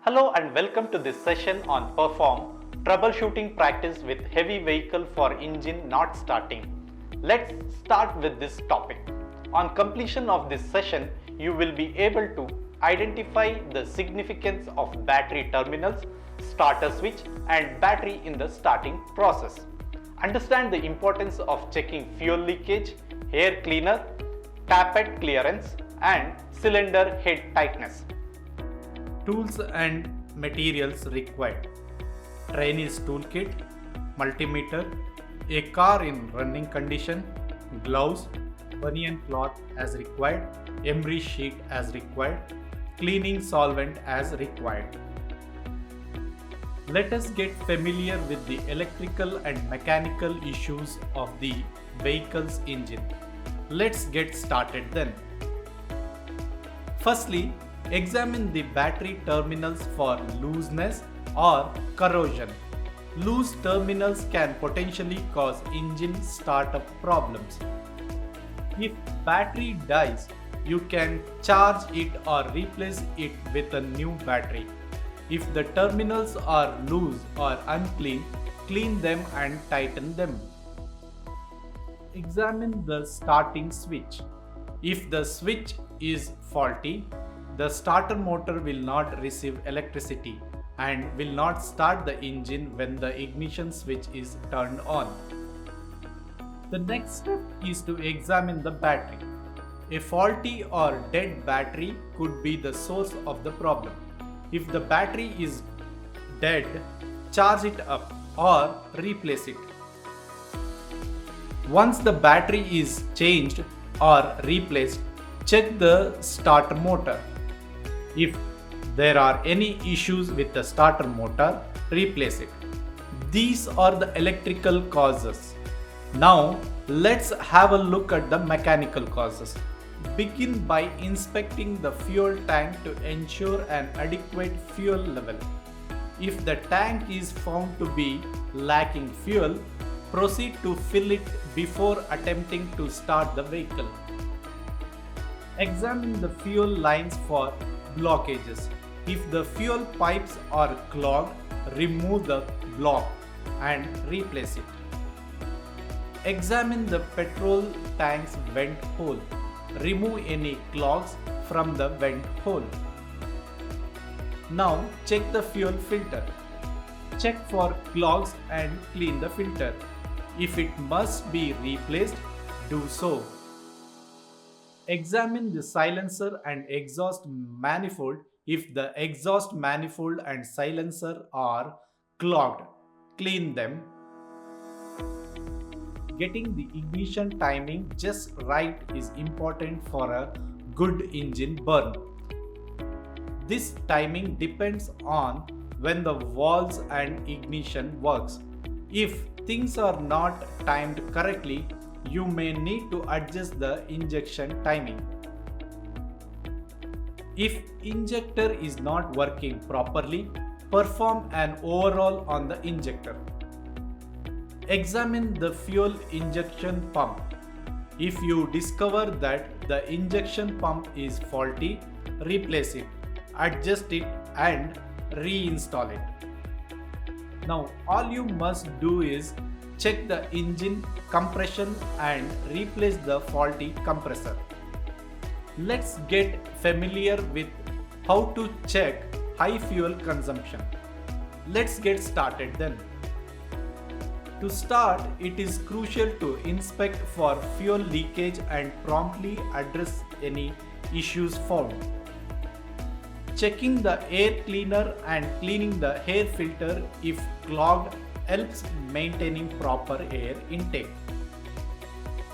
Hello and welcome to this session on Perform Troubleshooting Practice with Heavy Vehicle for Engine Not Starting. Let's start with this topic. On completion of this session, you will be able to identify the significance of battery terminals, starter switch and battery in the starting process. Understand the importance of checking fuel leakage, air cleaner, tappet clearance and cylinder head tightness. Tools and materials required: trainee's toolkit, multimeter, a car in running condition, gloves, bunion cloth as required, emery sheet as required, cleaning solvent as required. Let us get familiar with the electrical and mechanical issues of the vehicle's engine. Let's get started then. Firstly, examine the battery terminals for looseness or corrosion. Loose terminals can potentially cause engine startup problems. If battery dies, you can charge it or replace it with a new battery. If the terminals are loose or unclean, clean them and tighten them. Examine the starting switch. If the switch is faulty, the starter motor will not receive electricity and will not start the engine when the ignition switch is turned on. The next step is to examine the battery. A faulty or dead battery could be the source of the problem. If the battery is dead, charge it up or replace it. Once the battery is changed or replaced, check the starter motor. If there are any issues with the starter motor, replace it. These are the electrical causes. Now let's have a look at the mechanical causes. Begin by inspecting the fuel tank to ensure an adequate fuel level. If the tank is found to be lacking fuel, proceed to fill it before attempting to start the vehicle. Examine the fuel lines for blockages. If the fuel pipes are clogged, remove the block and replace it. Examine the petrol tank's vent hole. Remove any clogs from the vent hole. Now check the fuel filter. Check for clogs and clean the filter. If it must be replaced, do so. Examine the silencer and exhaust manifold. If the exhaust manifold and silencer are clogged, clean them. Getting the ignition timing just right is important for a good engine burn. This timing depends on when the valves and ignition works. If things are not timed correctly, you may need to adjust the injection timing. If injector is not working properly, perform an overhaul on the injector. Examine the fuel injection pump. If you discover that the injection pump is faulty, replace it, adjust it and reinstall it. Now all you must do is check the engine compression and replace the faulty compressor. Let's get familiar with how to check high fuel consumption. Let's get started then. To start, it is crucial to inspect for fuel leakage and promptly address any issues found. Checking the air cleaner and cleaning the air filter if clogged helps maintaining proper air intake.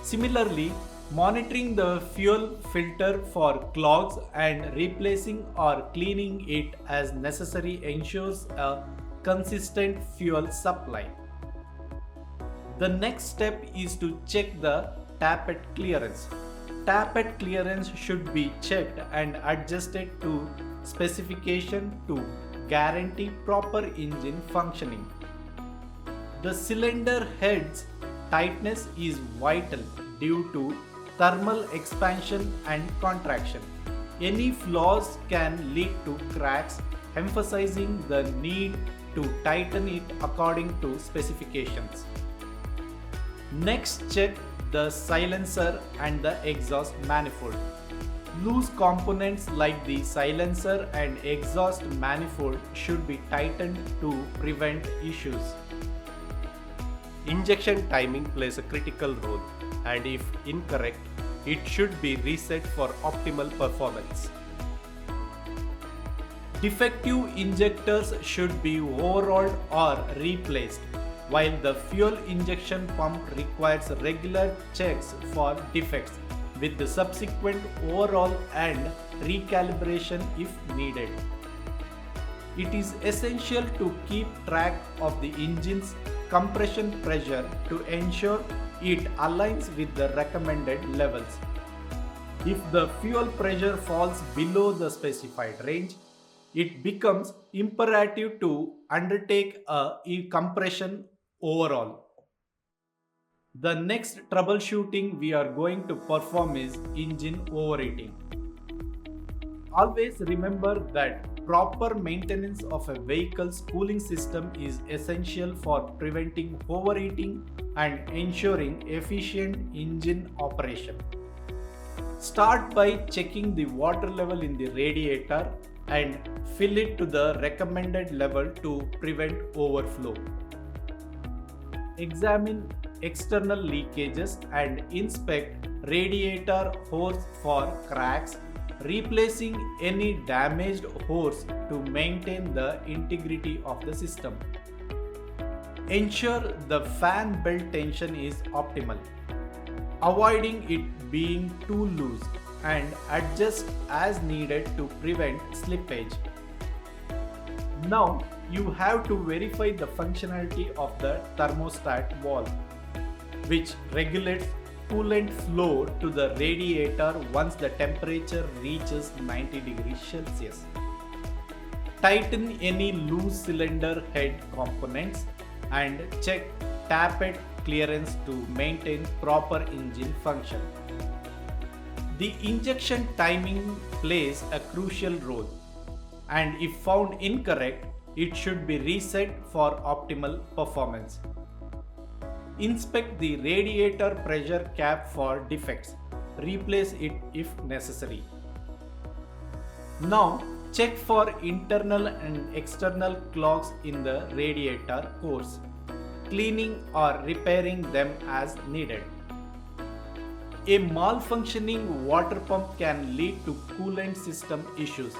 Similarly, monitoring the fuel filter for clogs and replacing or cleaning it as necessary ensures a consistent fuel supply. The next step is to check the tappet clearance. Tappet clearance should be checked and adjusted to specification to guarantee proper engine functioning. The cylinder head's tightness is vital due to thermal expansion and contraction. Any flaws can lead to cracks emphasizing the need to tighten it according to specifications. Next, check the silencer and the exhaust manifold. Loose components like the silencer and exhaust manifold should be tightened to prevent issues. Injection timing plays a critical role, and if incorrect, it should be reset for optimal performance. Defective injectors should be overhauled or replaced, while the fuel injection pump requires regular checks for defects with the subsequent overhaul and recalibration if needed. It is essential to keep track of the engine's compression pressure to ensure it aligns with the recommended levels. If the fuel pressure falls below the specified range, it becomes imperative to undertake a compression overhaul. The next troubleshooting we are going to perform is engine overheating. Always remember that proper maintenance of a vehicle's cooling system is essential for preventing overheating and ensuring efficient engine operation. Start by checking the water level in the radiator and fill it to the recommended level to prevent overflow. Examine external leakages and inspect radiator hose for cracks, replacing any damaged hose to maintain the integrity of the system. Ensure the fan belt tension is optimal, avoiding it being too loose, and adjust as needed to prevent slippage. Now you have to verify the functionality of the thermostat valve, which regulates coolant flow to the radiator once the temperature reaches 90 degrees Celsius. Tighten any loose cylinder head components and check tappet clearance to maintain proper engine function. The injection timing plays a crucial role, and if found incorrect, it should be reset for optimal performance. Inspect the radiator pressure cap for defects. Replace it if necessary. Now, check for internal and external clogs in the radiator cores, cleaning or repairing them as needed. A malfunctioning water pump can lead to coolant system issues.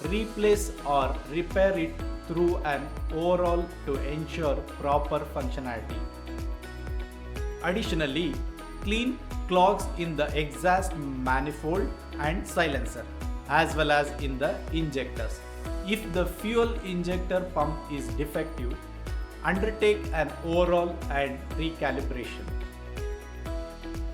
Replace or repair it through an overhaul to ensure proper functionality. Additionally, clean clogs in the exhaust manifold and silencer, as well as in the injectors. If the fuel injector pump is defective, undertake an overhaul and recalibration.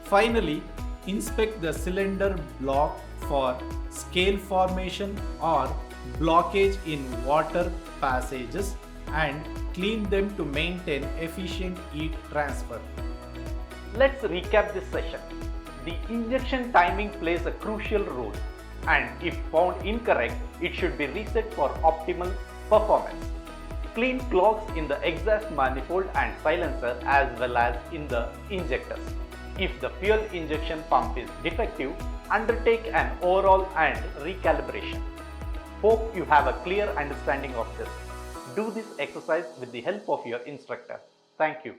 Finally, inspect the cylinder block for scale formation or blockage in water passages and clean them to maintain efficient heat transfer. Let's recap this session. The injection timing plays a crucial role, and if found incorrect, it should be reset for optimal performance. Clean clogs in the exhaust manifold and silencer as well as in the injectors. If the fuel injection pump is defective, undertake an overhaul and recalibration. Hope you have a clear understanding of this. Do this exercise with the help of your instructor. Thank you.